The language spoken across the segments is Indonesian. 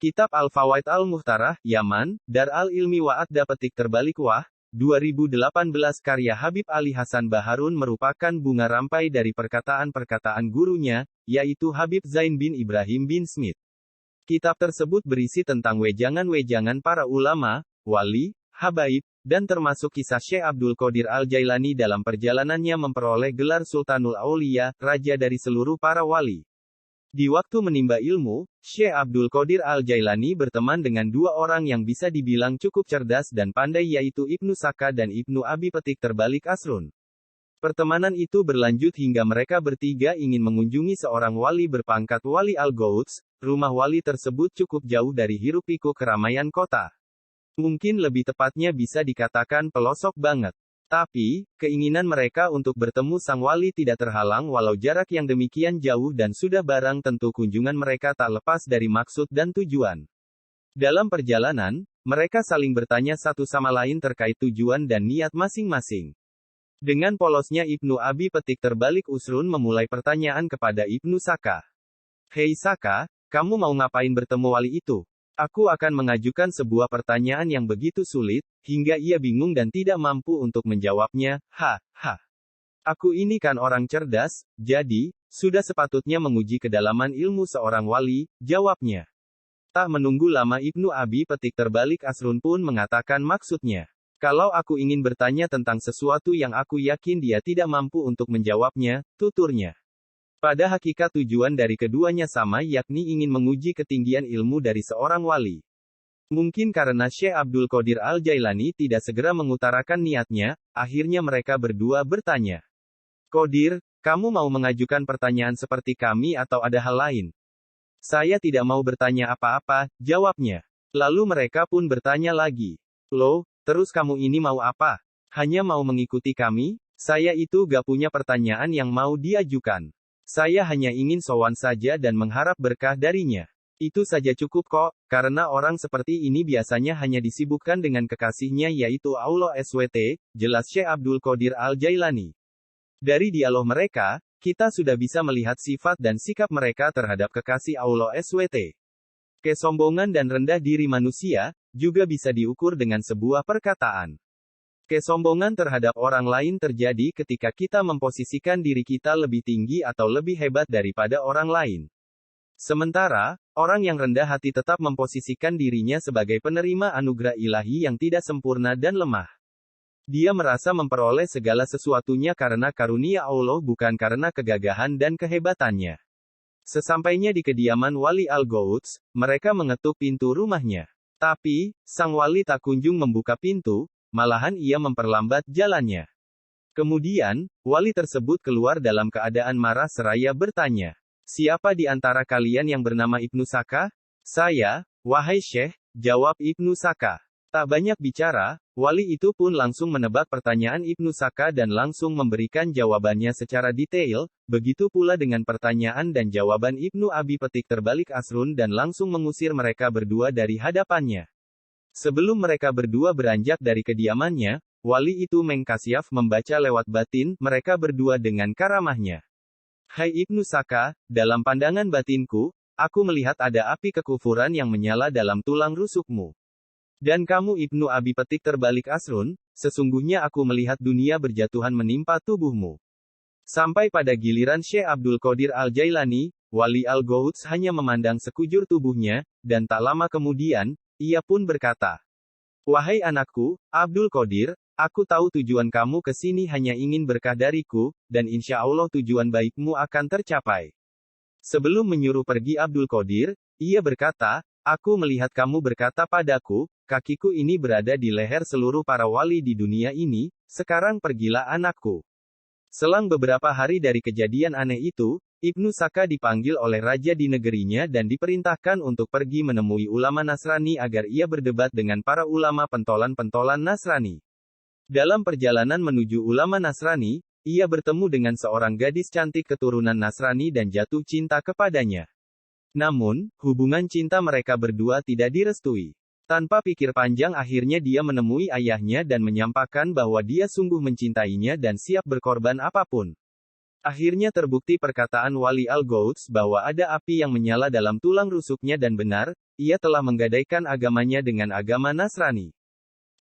Kitab Al-Fawaid Al-Muhtarah, Yaman, Dar Al-Ilmi Wa'adda petik terbalik Wah, 2018 karya Habib Ali Hasan Baharun merupakan bunga rampai dari perkataan-perkataan gurunya, yaitu Habib Zain bin Ibrahim bin Smith. Kitab tersebut berisi tentang wejangan-wejangan para ulama, wali, habaib, dan termasuk kisah Syekh Abdul Qadir Al-Jailani dalam perjalanannya memperoleh gelar Sultanul Aulia, raja dari seluruh para wali. Di waktu menimba ilmu, Syekh Abdul Qadir Al-Jailani berteman dengan dua orang yang bisa dibilang cukup cerdas dan pandai yaitu Ibnu Saka dan Ibnu Abi petik terbalik Asrun. Pertemanan itu berlanjut hingga mereka bertiga ingin mengunjungi seorang wali berpangkat Wali Al-Ghouts. Rumah wali tersebut cukup jauh dari hiruk-pikuk keramaian kota. Mungkin lebih tepatnya bisa dikatakan pelosok banget. Tapi, keinginan mereka untuk bertemu sang wali tidak terhalang walau jarak yang demikian jauh dan sudah barang tentu kunjungan mereka tak lepas dari maksud dan tujuan. Dalam perjalanan, mereka saling bertanya satu sama lain terkait tujuan dan niat masing-masing. Dengan polosnya Ibnu Abi petik terbalik Usrun memulai pertanyaan kepada Ibnu Saka. "Hei Saka, kamu mau ngapain bertemu wali itu? Aku akan mengajukan sebuah pertanyaan yang begitu sulit, hingga ia bingung dan tidak mampu untuk menjawabnya. Aku ini kan orang cerdas, jadi, sudah sepatutnya menguji kedalaman ilmu seorang wali," jawabnya. Tak menunggu lama Ibnu Abi petik terbalik Asrun pun mengatakan maksudnya. "Kalau aku ingin bertanya tentang sesuatu yang aku yakin dia tidak mampu untuk menjawabnya," tuturnya. Pada hakikat tujuan dari keduanya sama yakni ingin menguji ketinggian ilmu dari seorang wali. Mungkin karena Syekh Abdul Qadir Al-Jailani tidak segera mengutarakan niatnya, akhirnya mereka berdua bertanya. "Qadir, kamu mau mengajukan pertanyaan seperti kami atau ada hal lain?" "Saya tidak mau bertanya apa-apa," jawabnya. Lalu mereka pun bertanya lagi. "Loh, terus kamu ini mau apa? Hanya mau mengikuti kami? Saya itu gak punya pertanyaan yang mau diajukan. Saya hanya ingin sowan saja dan mengharap berkah darinya. Itu saja cukup kok, karena orang seperti ini biasanya hanya disibukkan dengan kekasihnya yaitu Allah SWT, jelas Syekh Abdul Qadir Al-Jailani. Dari dialog mereka, kita sudah bisa melihat sifat dan sikap mereka terhadap kekasih Allah SWT. Kesombongan dan rendah diri manusia, juga bisa diukur dengan sebuah perkataan. Kesombongan terhadap orang lain terjadi ketika kita memposisikan diri kita lebih tinggi atau lebih hebat daripada orang lain. Sementara, orang yang rendah hati tetap memposisikan dirinya sebagai penerima anugerah ilahi yang tidak sempurna dan lemah. Dia merasa memperoleh segala sesuatunya karena karunia Allah bukan karena kegagahan dan kehebatannya. Sesampainya di kediaman Wali Al-Ghouts, mereka mengetuk pintu rumahnya. Tapi, sang wali tak kunjung membuka pintu, malahan ia memperlambat jalannya. Kemudian, wali tersebut keluar dalam keadaan marah seraya bertanya, "Siapa di antara kalian yang bernama Ibnu Saka?" "Saya, wahai Syekh," jawab Ibnu Saka. Tak banyak bicara, wali itu pun langsung menebak pertanyaan Ibnu Saka dan langsung memberikan jawabannya secara detail, begitu pula dengan pertanyaan dan jawaban Ibnu Abi petik terbalik Asrun dan langsung mengusir mereka berdua dari hadapannya. Sebelum mereka berdua beranjak dari kediamannya, wali itu mengkasyaf membaca lewat batin mereka berdua dengan karamahnya. "Hai Ibnu Saka, dalam pandangan batinku, aku melihat ada api kekufuran yang menyala dalam tulang rusukmu. Dan kamu Ibnu Abi petik terbalik Asrun, sesungguhnya aku melihat dunia berjatuhan menimpa tubuhmu." Sampai pada giliran Syekh Abdul Qadir Al-Jailani, Wali Al-Ghouts hanya memandang sekujur tubuhnya, dan tak lama kemudian, ia pun berkata, "Wahai anakku, Abdul Qadir, aku tahu tujuan kamu ke sini hanya ingin berkah dariku, dan insya Allah tujuan baikmu akan tercapai." Sebelum menyuruh pergi Abdul Qadir, ia berkata, "Aku melihat kamu berkata padaku, kakiku ini berada di leher seluruh para wali di dunia ini, sekarang pergilah anakku." Selang beberapa hari dari kejadian aneh itu, Ibnu Saka dipanggil oleh raja di negerinya dan diperintahkan untuk pergi menemui ulama Nasrani agar ia berdebat dengan para ulama pentolan-pentolan Nasrani. Dalam perjalanan menuju ulama Nasrani, ia bertemu dengan seorang gadis cantik keturunan Nasrani dan jatuh cinta kepadanya. Namun, hubungan cinta mereka berdua tidak direstui. Tanpa pikir panjang akhirnya dia menemui ayahnya dan menyampaikan bahwa dia sungguh mencintainya dan siap berkorban apapun. Akhirnya terbukti perkataan Wali Al-Gouds bahwa ada api yang menyala dalam tulang rusuknya dan benar, ia telah menggadaikan agamanya dengan agama Nasrani.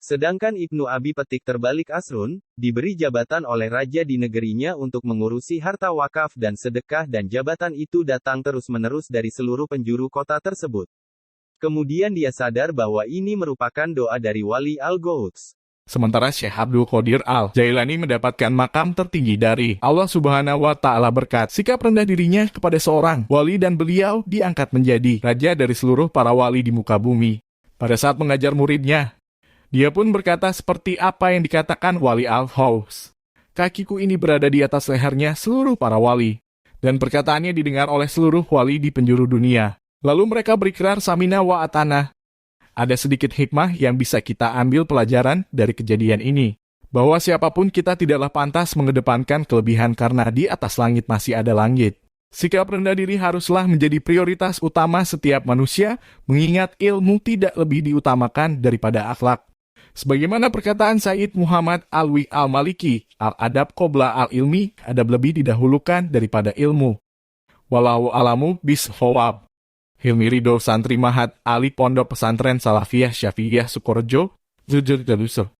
Sedangkan Ibnu Abi Petik terbalik Asrun, diberi jabatan oleh raja di negerinya untuk mengurusi harta wakaf dan sedekah dan jabatan itu datang terus-menerus dari seluruh penjuru kota tersebut. Kemudian dia sadar bahwa ini merupakan doa dari Wali Al-Gouds. Sementara Syekh Abdul Qadir Al-Jailani mendapatkan makam tertinggi dari Allah Subhanahu wa Ta'ala berkat sikap rendah dirinya kepada seorang wali dan beliau diangkat menjadi raja dari seluruh para wali di muka bumi. Pada saat mengajar muridnya, dia pun berkata seperti apa yang dikatakan Wali Al-Haus. Kakiku ini berada di atas lehernya seluruh para wali, dan perkataannya didengar oleh seluruh wali di penjuru dunia. Lalu mereka berikrar samina wa atana. Ada sedikit hikmah yang bisa kita ambil pelajaran dari kejadian ini, bahwa siapapun kita tidaklah pantas mengedepankan kelebihan karena di atas langit masih ada langit. Sikap rendah diri haruslah menjadi prioritas utama setiap manusia, mengingat ilmu tidak lebih diutamakan daripada akhlak. Sebagaimana perkataan Sayyid Muhammad Alwi Al-Maliki, al-adab qobla al-ilmi, adab lebih didahulukan daripada ilmu. Wallahu alamu bishawab. Hilmi Ridho, Santri Mahat Ali Pondok Pesantren Salafiyah Syafi'iyah Sukorejo, Jujur Daluso.